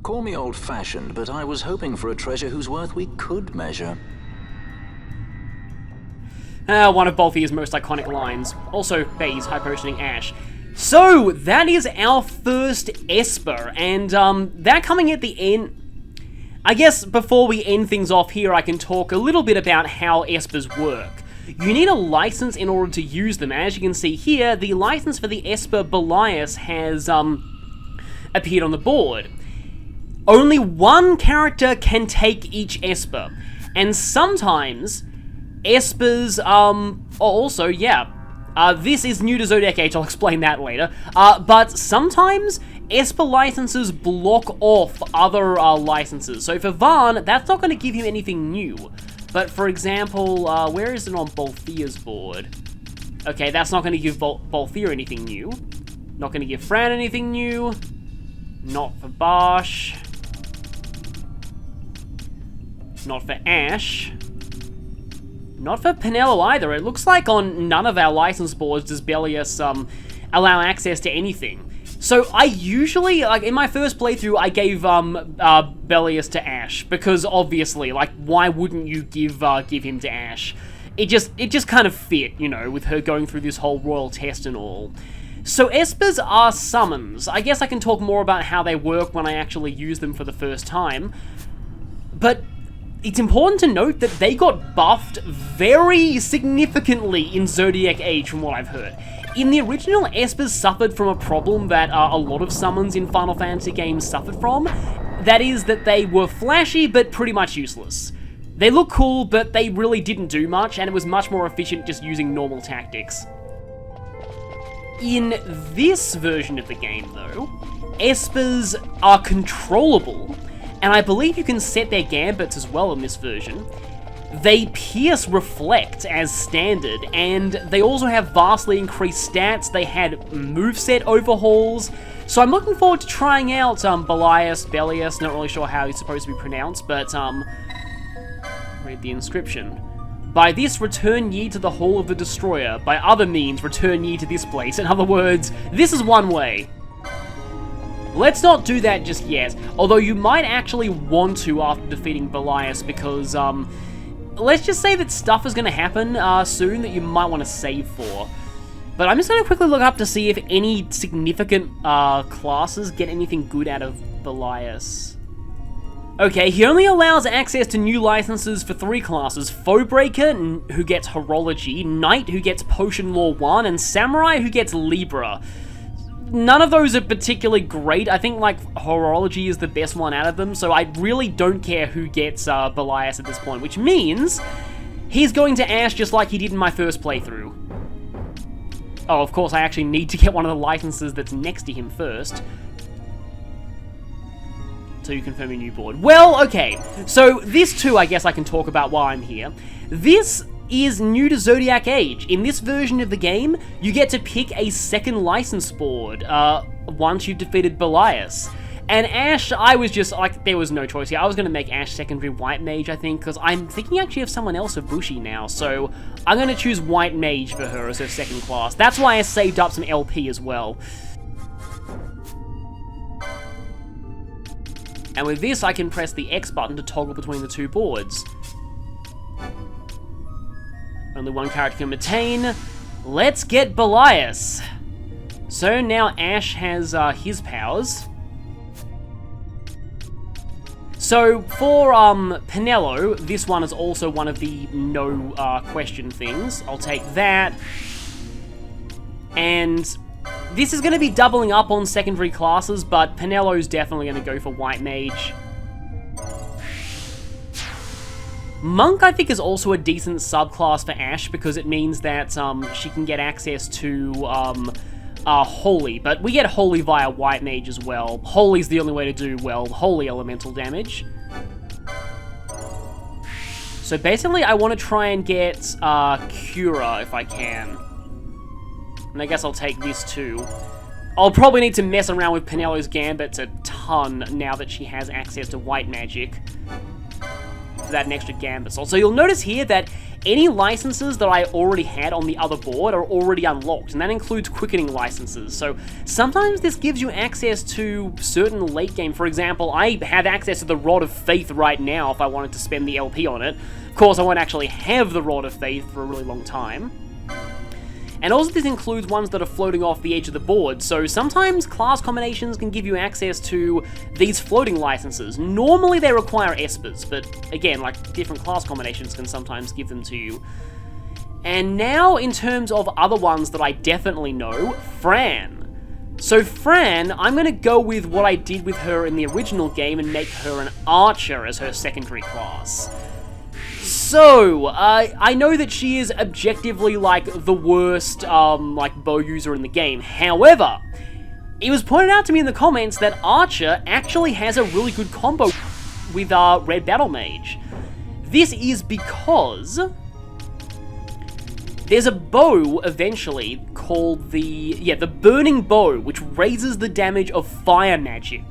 Call me old-fashioned, but I was hoping for a treasure whose worth we could measure. One of Balthier's most iconic lines. Also, Bay's high-potioning Ash. So, that is our first Esper, and that coming at the end... I guess before we end things off here, I can talk a little bit about how Espers work. You need a license in order to use them. As you can see here, the license for the Esper Belias has appeared on the board. Only one character can take each Esper, and sometimes Espers also, yeah, this is new to Zodiac Age, I'll explain that later, but sometimes Esper licenses block off other licenses. So for Varn, that's not going to give him anything new. But for example, where is it on Balthier's board? Okay, that's not going to give Balthier anything new. Not going to give Fran anything new. Not for Bosch. Not for Ash. Not for Penelo either. It looks like on none of our license boards does Belias allow access to anything. So I usually, like in my first playthrough, I gave Belias to Ash because obviously, like, why wouldn't you give him to Ash? It just kind of fit, you know, with her going through this whole royal test and all. So Espers are summons. I guess I can talk more about how they work when I actually use them for the first time. But it's important to note that they got buffed very significantly in Zodiac Age from what I've heard. In the original, Espers suffered from a problem that a lot of summons in Final Fantasy games suffered from. That is that they were flashy, but pretty much useless. They look cool, but they really didn't do much, and it was much more efficient just using normal tactics. In this version of the game, though, Espers are controllable, and I believe you can set their gambits as well in this version. They pierce Reflect as standard, and they also have vastly increased stats. They had moveset overhauls, so I'm looking forward to trying out Belias, not really sure how he's supposed to be pronounced, but read the inscription. By this return ye to the Hall of the Destroyer, by other means return ye to this place. In other words, this is one way. Let's not do that just yet, although you might actually want to after defeating Belias, because let's just say that stuff is going to happen soon that you might want to save for. But I'm just going to quickly look up to see if any significant classes get anything good out of Belias. Okay, he only allows access to new licenses for 3 classes: Foebreaker, who gets Horology, Knight, who gets Potion Law 1, and Samurai, who gets Libra. None of those are particularly great. I think, like, Horology is the best one out of them, so I really don't care who gets Belias at this point, which means he's going to Ash just like he did in my first playthrough. Oh, of course, I actually need to get one of the licenses that's next to him first. So you confirm your new board. Well, okay, so this too I guess I can talk about while I'm here. This is new to Zodiac Age. In this version of the game, you get to pick a second license board once you've defeated Belias. And Ash, I was just, like, there was no choice here. I was going to make Ash secondary White Mage, I think, because I'm thinking actually of someone else of Bushi now, so I'm going to choose White Mage for her as her second class. That's why I saved up some LP as well. And with this, I can press the X button to toggle between the 2 boards. Only one character can attain. Let's get Belias. So now Ash has his powers. So for Penelo, this one is also one of the no question things. I'll take that. And this is going to be doubling up on secondary classes, but Penelo's definitely going to go for White Mage. Monk, I think, is also a decent subclass for Ash, because it means that she can get access to Holy, but we get Holy via White Mage as well. Holy's the only way to do, well, Holy elemental damage. So basically, I want to try and get Cura if I can. And I guess I'll take this too. I'll probably need to mess around with Penelo's Gambits a ton now that she has access to white magic. For that extra Gambit. So you'll notice here that any licenses that I already had on the other board are already unlocked, and that includes quickening licenses. So sometimes this gives you access to certain late game. For example, I have access to the Rod of Faith right now if I wanted to spend the LP on it. Of course, I won't actually have the Rod of Faith for a really long time. And also this includes ones that are floating off the edge of the board, so sometimes class combinations can give you access to these floating licenses. Normally they require Espers, but again, like, different class combinations can sometimes give them to you. And now, in terms of other ones that I definitely know, Fran. So Fran, I'm going to go with what I did with her in the original game and make her an archer as her secondary class. So, I know that she is objectively, like, the worst, like, bow user in the game. However, it was pointed out to me in the comments that Archer actually has a really good combo with, Red Battle Mage. This is because there's a bow, eventually, called the Burning Bow, which raises the damage of fire magic.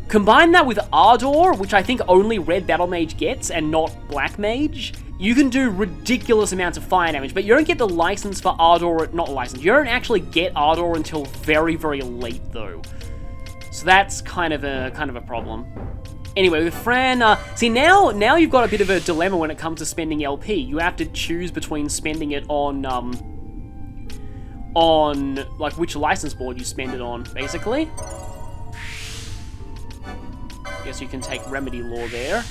Combine that with Ardor, which I think only Red Battle Mage gets, and not Black Mage, you can do ridiculous amounts of fire damage, but you don't get the license for Ardor, not license, you don't actually get Ardor until very, very late, though. So that's kind of a problem. Anyway, with Fran, see, now you've got a bit of a dilemma when it comes to spending LP. You have to choose between spending it on, like, which license board you spend it on, basically. Guess you can take Remedy Law there.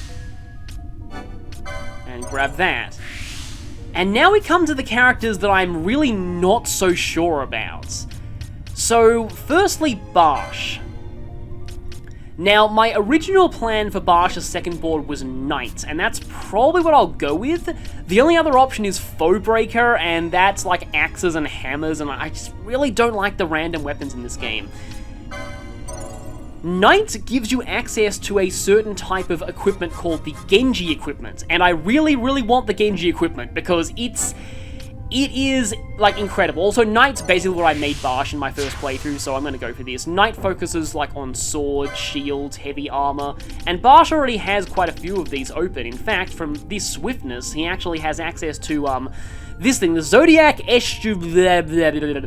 And grab that. And now we come to the characters that I'm really not so sure about. So, firstly, Barsh. Now, my original plan for Barsh's second board was Knight, and that's probably what I'll go with. The only other option is Foebreaker, and that's like axes and hammers, and I just really don't like the random weapons in this game. Knight gives you access to a certain type of equipment called the Genji equipment, and I really, really want the Genji equipment because it is, like, incredible. Also, Knight's basically what I made Barsh in my first playthrough, so I'm going to go for this. Knight focuses, like, on swords, shields, heavy armor, and Barsh already has quite a few of these open. In fact, from this swiftness, he actually has access to, this thing, the Zodiac Estu...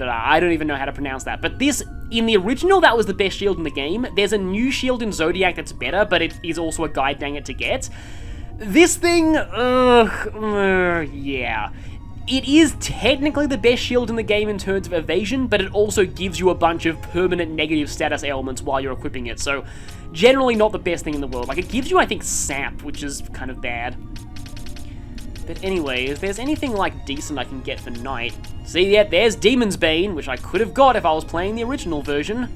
I don't even know how to pronounce that, but this, in the original, that was the best shield in the game. There's a new shield in Zodiac that's better, but it is also a guide dang it to get. This thing, yeah. It is technically the best shield in the game in terms of evasion, but it also gives you a bunch of permanent negative status elements while you're equipping it, so generally not the best thing in the world. Like, it gives you, I think, sap, which is kind of bad. But anyway, if there's anything, like, decent I can get for Knight... See, yeah, there's Demon's Bane, which I could have got if I was playing the original version.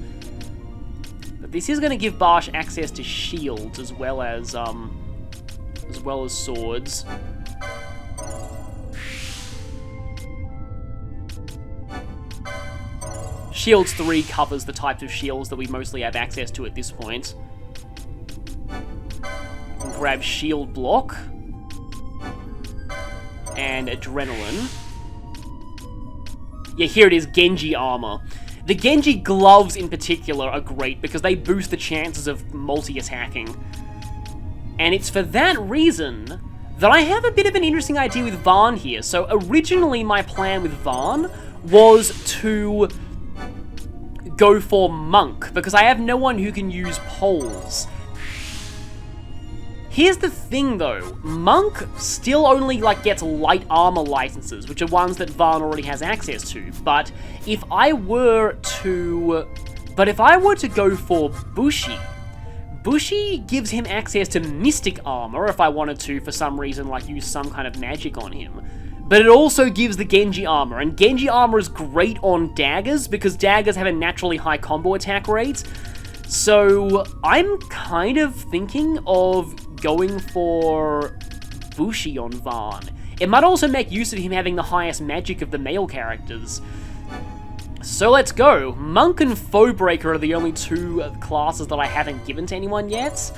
But this is going to give Barsh access to shields as well as swords. Shields 3 covers the types of shields that we mostly have access to at this point. Grab Shield Block. And Adrenaline. Yeah, here it is, Genji Armor. The Genji gloves in particular are great because they boost the chances of multi-attacking. And it's for that reason that I have a bit of an interesting idea with Vaan here. So originally my plan with Vaan was to go for Monk, because I have no one who can use poles. Here's the thing though, Monk still only, like, gets light armor licenses, which are ones that Vaan already has access to, but if I were to go for Bushi, Bushi gives him access to mystic armor if I wanted to, for some reason, like, use some kind of magic on him. But it also gives the Genji armor, and Genji armor is great on daggers, because daggers have a naturally high combo attack rate. So I'm kind of thinking of going for Bushi on Vaan. It might also make use of him having the highest magic of the male characters. So let's go. Monk and Foebreaker are the only two classes that I haven't given to anyone yet.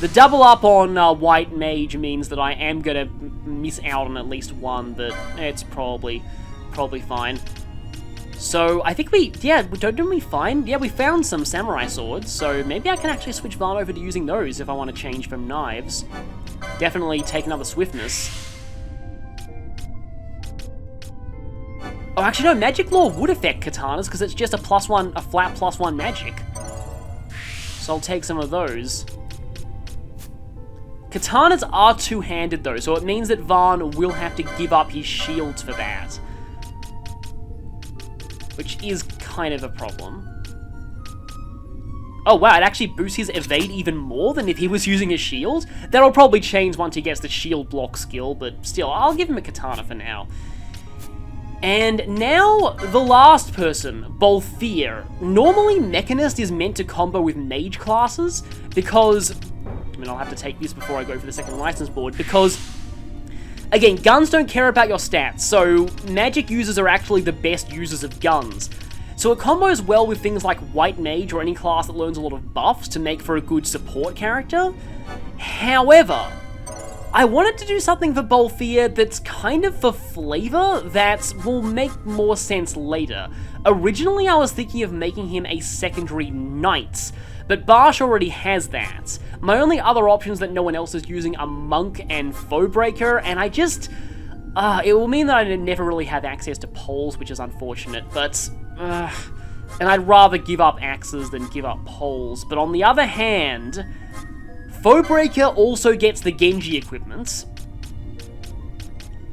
The double up on White Mage means that I am gonna miss out on at least one, but it's probably fine. So I think didn't we find? Yeah, we found some samurai swords, so maybe I can actually switch Vaan over to using those if I want to change from knives. Definitely take another swiftness. Oh, actually no, Magic Law would affect katanas because it's just a flat +1 magic. So I'll take some of those. Katanas are two-handed though, so it means that Vaan will have to give up his shields for that. Which is kind of a problem. Oh wow, it actually boosts his evade even more than if he was using a shield? That'll probably change once he gets the shield block skill, but still, I'll give him a katana for now. And now, the last person, Bolthir. Normally, Mechanist is meant to combo with mage classes, because... I mean, I'll have to take this before I go for the second license board, because... Again, guns don't care about your stats, so magic users are actually the best users of guns. So it combos well with things like White Mage or any class that learns a lot of buffs to make for a good support character. However, I wanted to do something for Bolthir that's kind of for flavor that will make more sense later. Originally, I was thinking of making him a secondary knight, but Barsh already has that. My only other options that no one else is using are Monk and Foebreaker, and I just... it will mean that I never really have access to poles, which is unfortunate, but... and I'd rather give up axes than give up poles, but on the other hand... Foebreaker also gets the Genji equipment.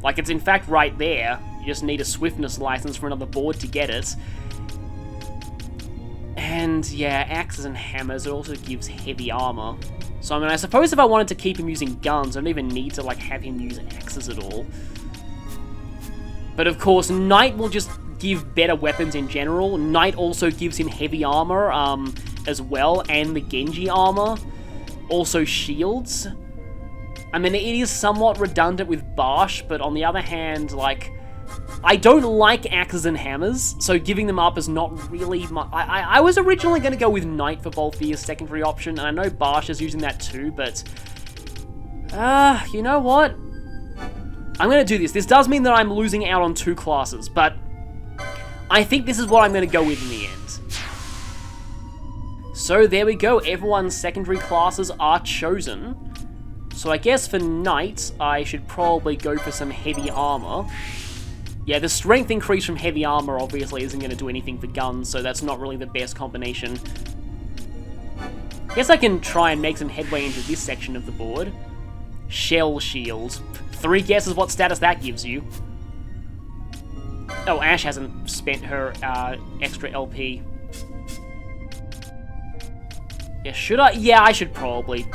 Like, it's in fact right there. You just need a swiftness license for another board to get it. And, yeah, axes and hammers, it also gives heavy armor. So, I mean, I suppose if I wanted to keep him using guns, I don't even need to, like, have him use axes at all. But, of course, Knight will just give better weapons in general. Knight also gives him heavy armor, as well, and the Genji armor. Also shields. I mean, it is somewhat redundant with Barsh, but on the other hand, like, I don't like axes and hammers, so giving them up is not really my... I was originally going to go with Knight for Bolthir's secondary option, and I know Barsh is using that too, but... you know what? I'm going to do this. This does mean that I'm losing out on 2 classes, but I think this is what I'm going to go with in the end. So there we go, everyone's secondary classes are chosen. So I guess for Knight, I should probably go for some heavy armor. Yeah, the strength increase from heavy armor obviously isn't going to do anything for guns, so that's not really the best combination. Guess I can try and make some headway into this section of the board. Shell Shield. 3 guesses what status that gives you. Oh, Ash hasn't spent her extra LP. Yeah, should I? Yeah, I should probably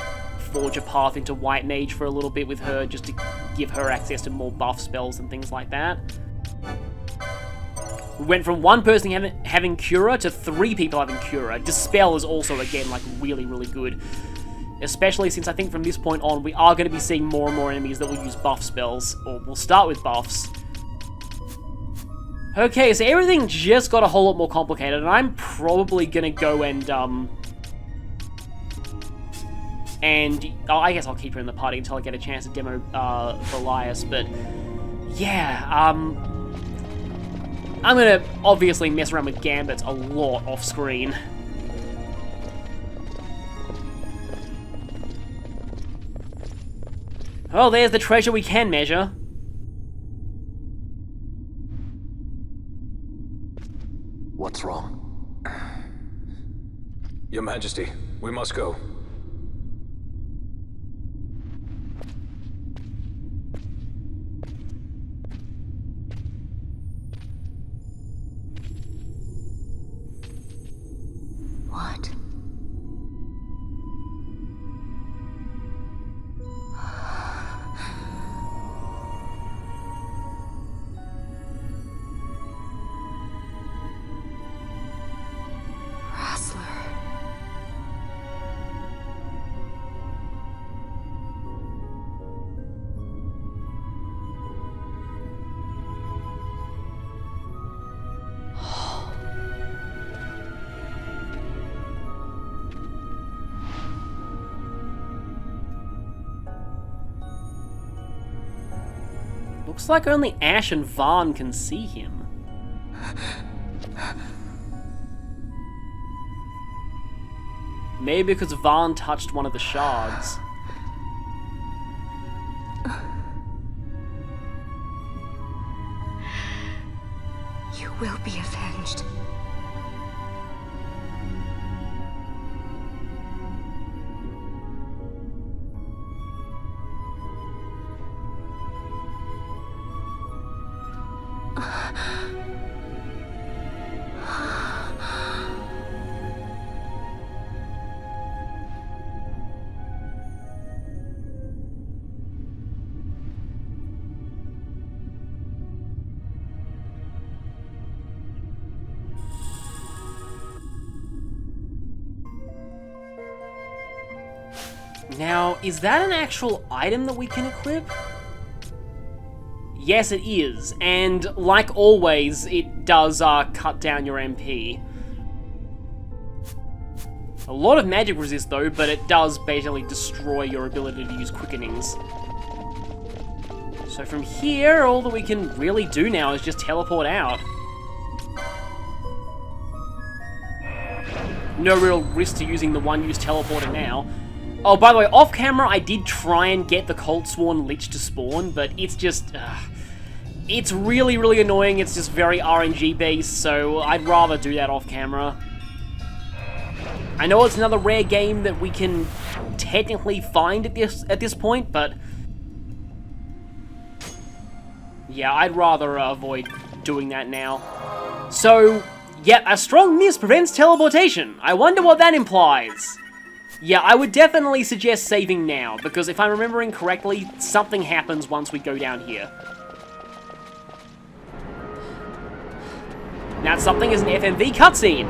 forge a path into White Mage for a little bit with her, just to give her access to more buff spells and things like that. We went from 1 person having Cura to 3 people having Cura. Dispel is also, again, like, really, really good. Especially since I think from this point on, we are going to be seeing more and more enemies that will use buff spells, or will start with buffs. Okay, so everything just got a whole lot more complicated, and I'm probably going to go and oh, I guess I'll keep her in the party until I get a chance to demo Velias, but yeah, I'm gonna obviously mess around with Gambits a lot off screen. Oh, there's the treasure we can measure. What's wrong? Your Majesty, we must go. What? Looks like only Ash and Vaan can see him. Maybe because Vaan touched one of the shards. will be avenged. Now, is that an actual item that we can equip? Yes, it is, and like always, it does cut down your MP. A lot of magic resist though, but it does basically destroy your ability to use quickenings. So from here, all that we can really do now is just teleport out. No real risk to using the one-use teleporter now. Oh, by the way, off camera, I did try and get the Cult Sworn Lich to spawn, but it's just... it's really, really annoying. It's just very RNG based, so I'd rather do that off camera. I know it's another rare game that we can technically find at this point, but... yeah, I'd rather avoid doing that now. So, yep, a strong miss prevents teleportation. I wonder what that implies. Yeah, I would definitely suggest saving now, because if I'm remembering correctly, something happens once we go down here. That something is an FMV cutscene.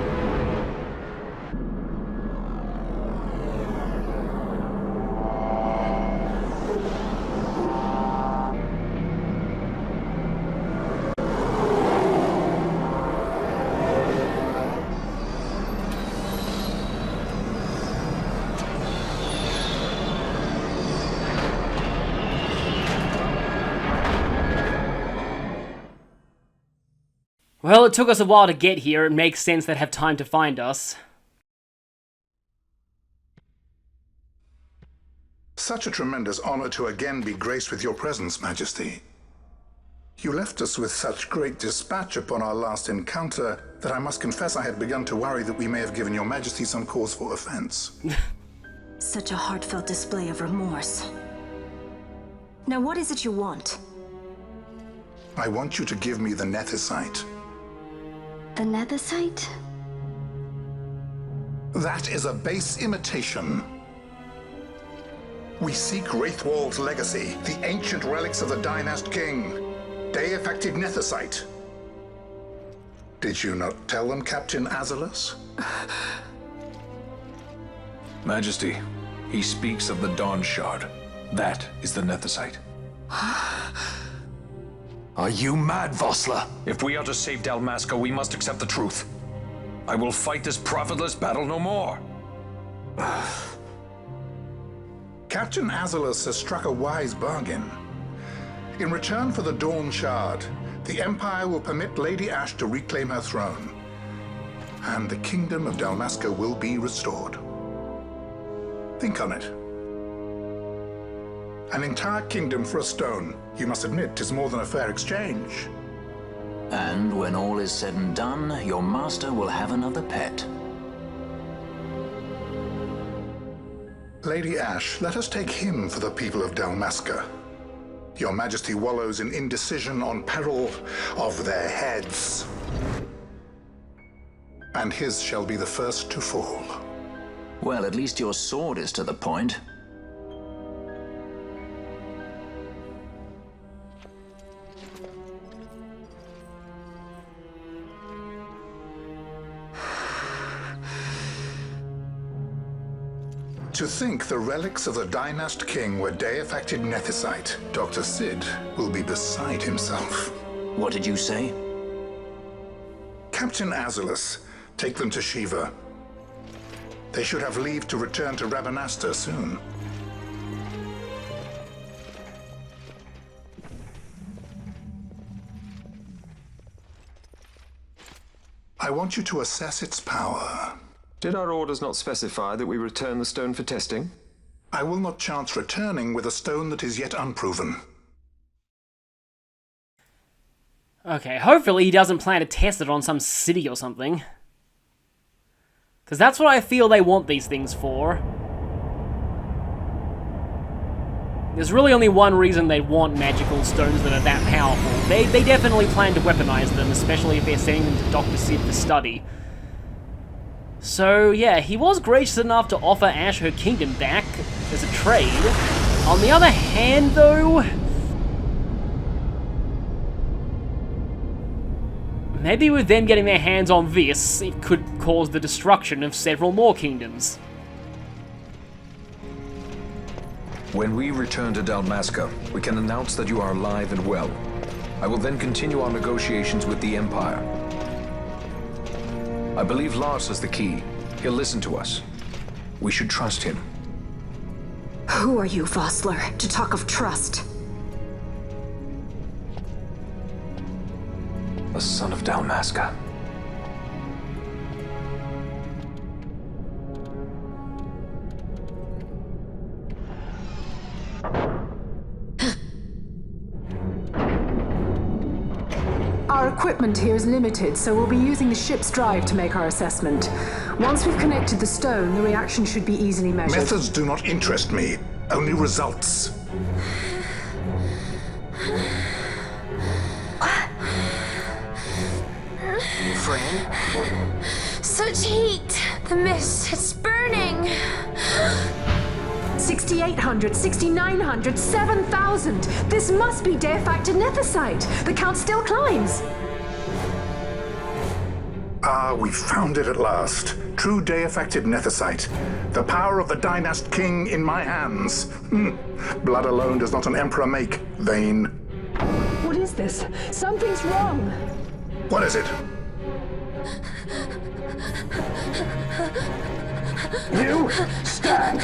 Well, it took us a while to get here. It makes sense they'd have time to find us. Such a tremendous honor to again be graced with your presence, Majesty. You left us with such great dispatch upon our last encounter that I must confess I had begun to worry that we may have given your Majesty some cause for offense. Such a heartfelt display of remorse. Now what is it you want? I want you to give me the Nethicite. The Nethicite? That is a base imitation. We seek Wraithwald's legacy, the ancient relics of the Dynast King. Day-affected Nethicite. Did you not tell them, Captain Azalus? Majesty, he speaks of the Dawn Shard. That is the Nethicite. Are you mad, Vossler? If we are to save Dalmasca, we must accept the truth. I will fight this profitless battle no more. Captain Azalus has struck a wise bargain. In return for the Dawn Shard, the Empire will permit Lady Ashe to reclaim her throne, and the Kingdom of Dalmasca will be restored. Think on it. An entire kingdom for a stone. You must admit, 'tis more than a fair exchange. And when all is said and done, your master will have another pet. Lady Ashe, let us take him for the people of Dalmasca. Your Majesty wallows in indecision on peril of their heads. And his shall be the first to fall. Well, at least your sword is to the point. To think the relics of the Dynast King were day-affected Nethicite, Dr. Sid will be beside himself. What did you say? Captain Azalus, take them to Shiva. They should have leave to return to Rabanasta soon. I want you to assess its power. Did our orders not specify that we return the stone for testing? I will not chance returning with a stone that is yet unproven. Okay, hopefully he doesn't plan to test it on some city or something. Because that's what I feel they want these things for. There's really only one reason they want magical stones that are that powerful. They definitely plan to weaponize them, especially if they're sending them to Dr. Sid for study. So, yeah, he was gracious enough to offer Ash her kingdom back as a trade. On the other hand, though... maybe with them getting their hands on this, it could cause the destruction of several more kingdoms. When we return to Dalmasca, we can announce that you are alive and well. I will then continue our negotiations with the Empire. I believe Lars has the key. He'll listen to us. We should trust him. Who are you, Vossler, to talk of trust? The son of Dalmasca. Our equipment here is limited, so we'll be using the ship's drive to make our assessment. Once we've connected the stone, the reaction should be easily measured. Methods do not interest me, only results. Friend? Such heat! The mist, it's burning! 6,800, 6,900, 7,000! This must be Deifacted Nethicite! The count still climbs! Ah, we found it at last. True Deifacted Nethicite. The power of the Dynast King in my hands. Blood alone does not an emperor make, vain. What is this? Something's wrong! What is it? You stand!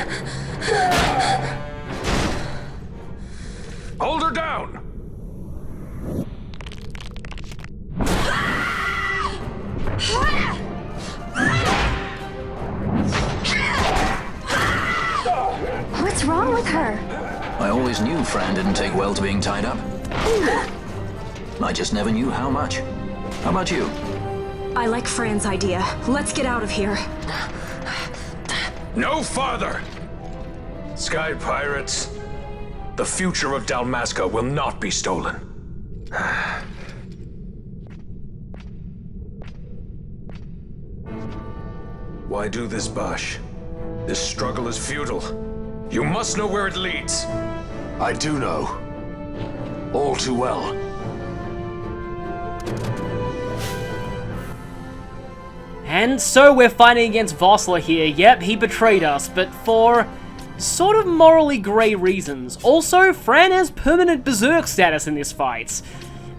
Hold her down! What's wrong with her? I always knew Fran didn't take well to being tied up. I just never knew how much. How about you? I like Fran's idea. Let's get out of here. No farther! Sky Pirates, the future of Dalmasca will not be stolen. Why do this, Bosch? This struggle is futile. You must know where it leads. I do know. All too well. And so we're fighting against Vossler here. Yep, he betrayed us, but for sort of morally grey reasons. Also, Fran has permanent berserk status in this fight.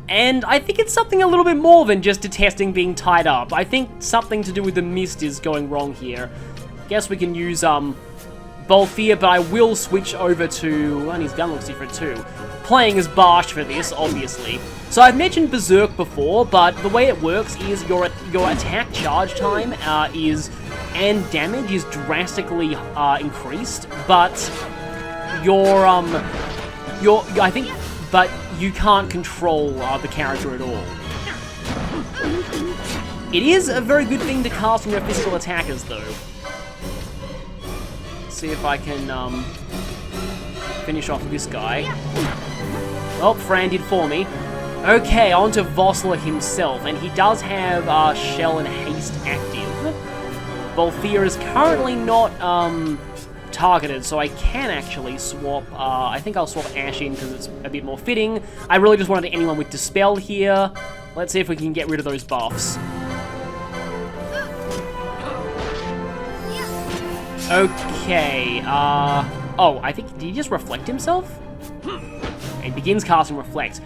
And I think it's something a little bit more than just detesting being tied up. I think something to do with the mist is going wrong here. Guess we can use, Bolfir, but I will switch over to... and his gun looks different too. Playing as Barsh for this, obviously. So I've mentioned Berserk before, but the way it works is your attack charge time and damage is drastically increased, but but you can't control the character at all. It is a very good thing to cast on your physical attackers, though. Let's see if I can finish off this guy. Well, Fran did for me. Okay, on to Vossler himself, and he does have Shell and Haste active. Bolfir is currently not targeted, so I can actually swap, I think I'll swap Ash in because it's a bit more fitting. I really just wanted anyone with Dispel here. Let's see if we can get rid of those buffs. Okay, oh, I think, did he just reflect himself? He begins casting Reflect.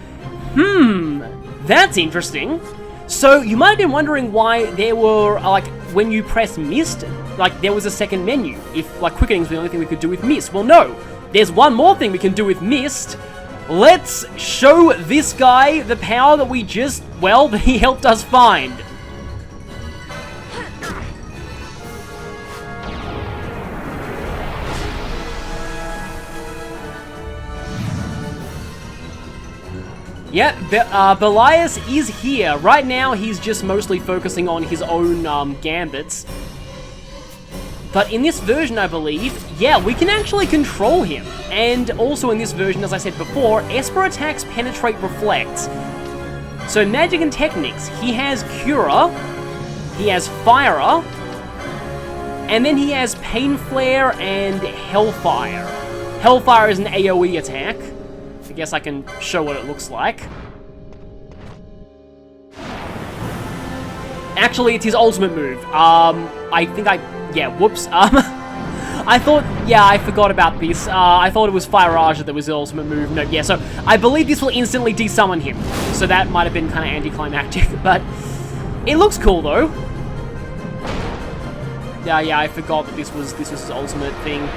That's interesting. So, you might have been wondering why there were, like, when you press Mist, like, there was a second menu. If, like, Quickening was the only thing we could do with Mist. Well, no. There's one more thing we can do with Mist. Let's show this guy the power that we just, well, that he helped us find. Yeah, Belias is here. Right now, he's just mostly focusing on his own gambits. But in this version, I believe, yeah, we can actually control him. And also in this version, as I said before, Esper attacks penetrate reflect. So magic and techniques, he has Cura, he has Firer, and then he has Pain Flare and Hellfire. Hellfire is an AoE attack. I guess I can show what it looks like. Actually, it's his ultimate move. Whoops. I thought, I forgot about this. I thought it was Fire Rage that was the ultimate move. No, yeah, so I believe this will instantly desummon him. So that might have been kind of anticlimactic, but it looks cool though. Yeah, I forgot that this was his ultimate thing.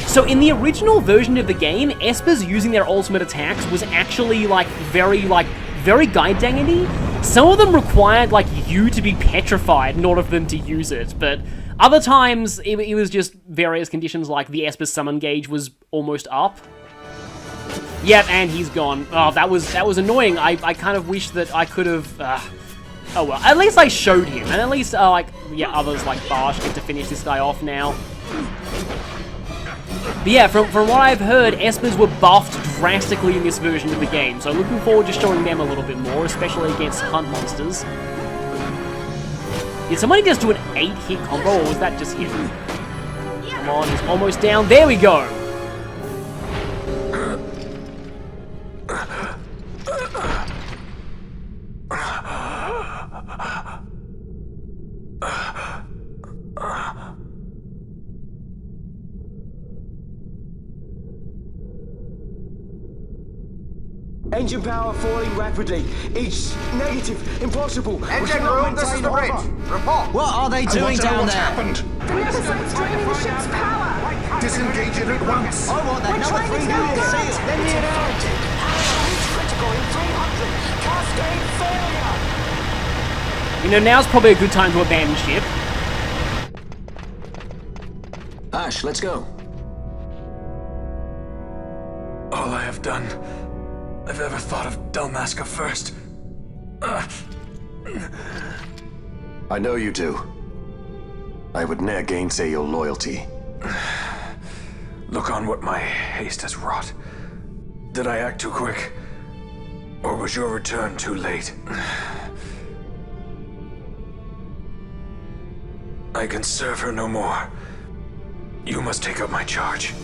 So in the original version of the game, Espers using their ultimate attacks was actually very guide dangity. Some of them required you to be petrified in order for them to use it, but other times it was just various conditions, like the Esper summon gauge was almost up. Yep, and he's gone. Oh, that was annoying. I kind of wish that I could have. Oh well, at least I showed him, and at least others like Barsh get to finish this guy off now. But yeah, from what I've heard, Espers were buffed drastically in this version of the game, so looking forward to showing them a little bit more, especially against hunt monsters. Did somebody just do an 8-hit combo, or was that just him? Come on, he's almost down. There we go! Engine power falling rapidly. Each negative, impossible. Engine room, this is the bridge. Report. What are they doing down there? Happened? The Nemesis draining the ship's power! Disengage it at once. I want that number 3 unit sealed. Let me in out. Critical in 300. Cascade failure. You know, now's probably a good time to abandon ship. Ash, let's go. All I have done, I've ever thought of Dalmasca first. I know you do. I would ne'er gainsay your loyalty. Look on what my haste has wrought. Did I act too quick? Or was your return too late? I can serve her no more. You must take up my charge.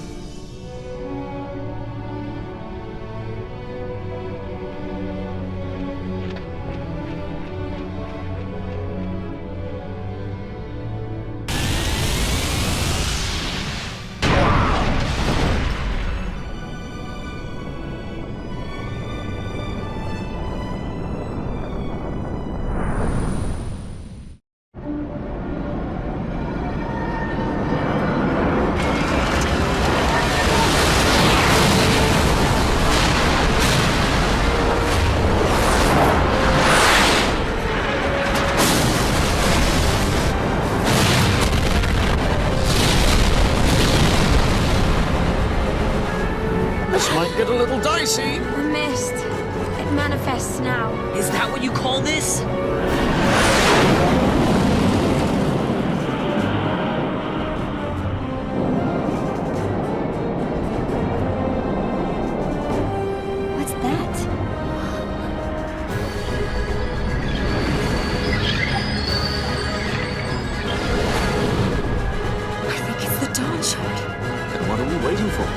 Get a little dicey. The mist. It manifests now. Is that what you call this? What's that? I think it's the Dawn Shard. Then what are we waiting for?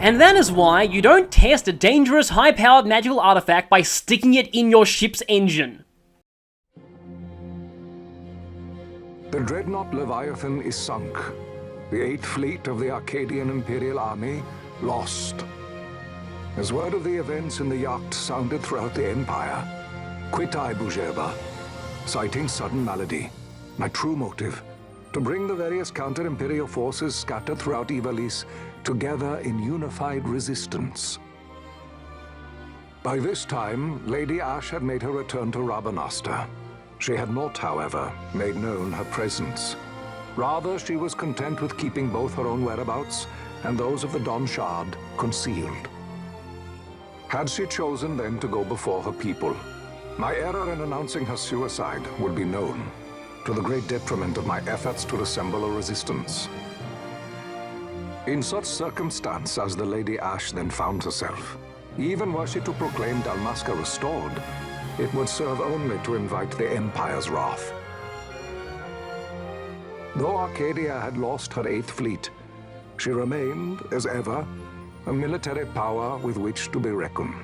And that is why you don't test a dangerous, high-powered magical artifact by sticking it in your ship's engine. The Dreadnought Leviathan is sunk. The 8th Fleet of the Arcadian Imperial Army lost. As word of the events in the yacht sounded throughout the Empire, quit I Bujeba, citing sudden malady. My true motive, to bring the various counter-imperial forces scattered throughout Ivalice together in unified resistance. By this time, Lady Ash had made her return to Rabanastre. She had not, however, made known her presence. Rather, she was content with keeping both her own whereabouts and those of the Dawn Shard concealed. Had she chosen then to go before her people, my error in announcing her suicide would be known, to the great detriment of my efforts to assemble a resistance. In such circumstance as the Lady Ashe then found herself, even were she to proclaim Dalmasca restored, it would serve only to invite the Empire's wrath. Though Arcadia had lost her 8th Fleet, she remained, as ever, a military power with which to be reckoned.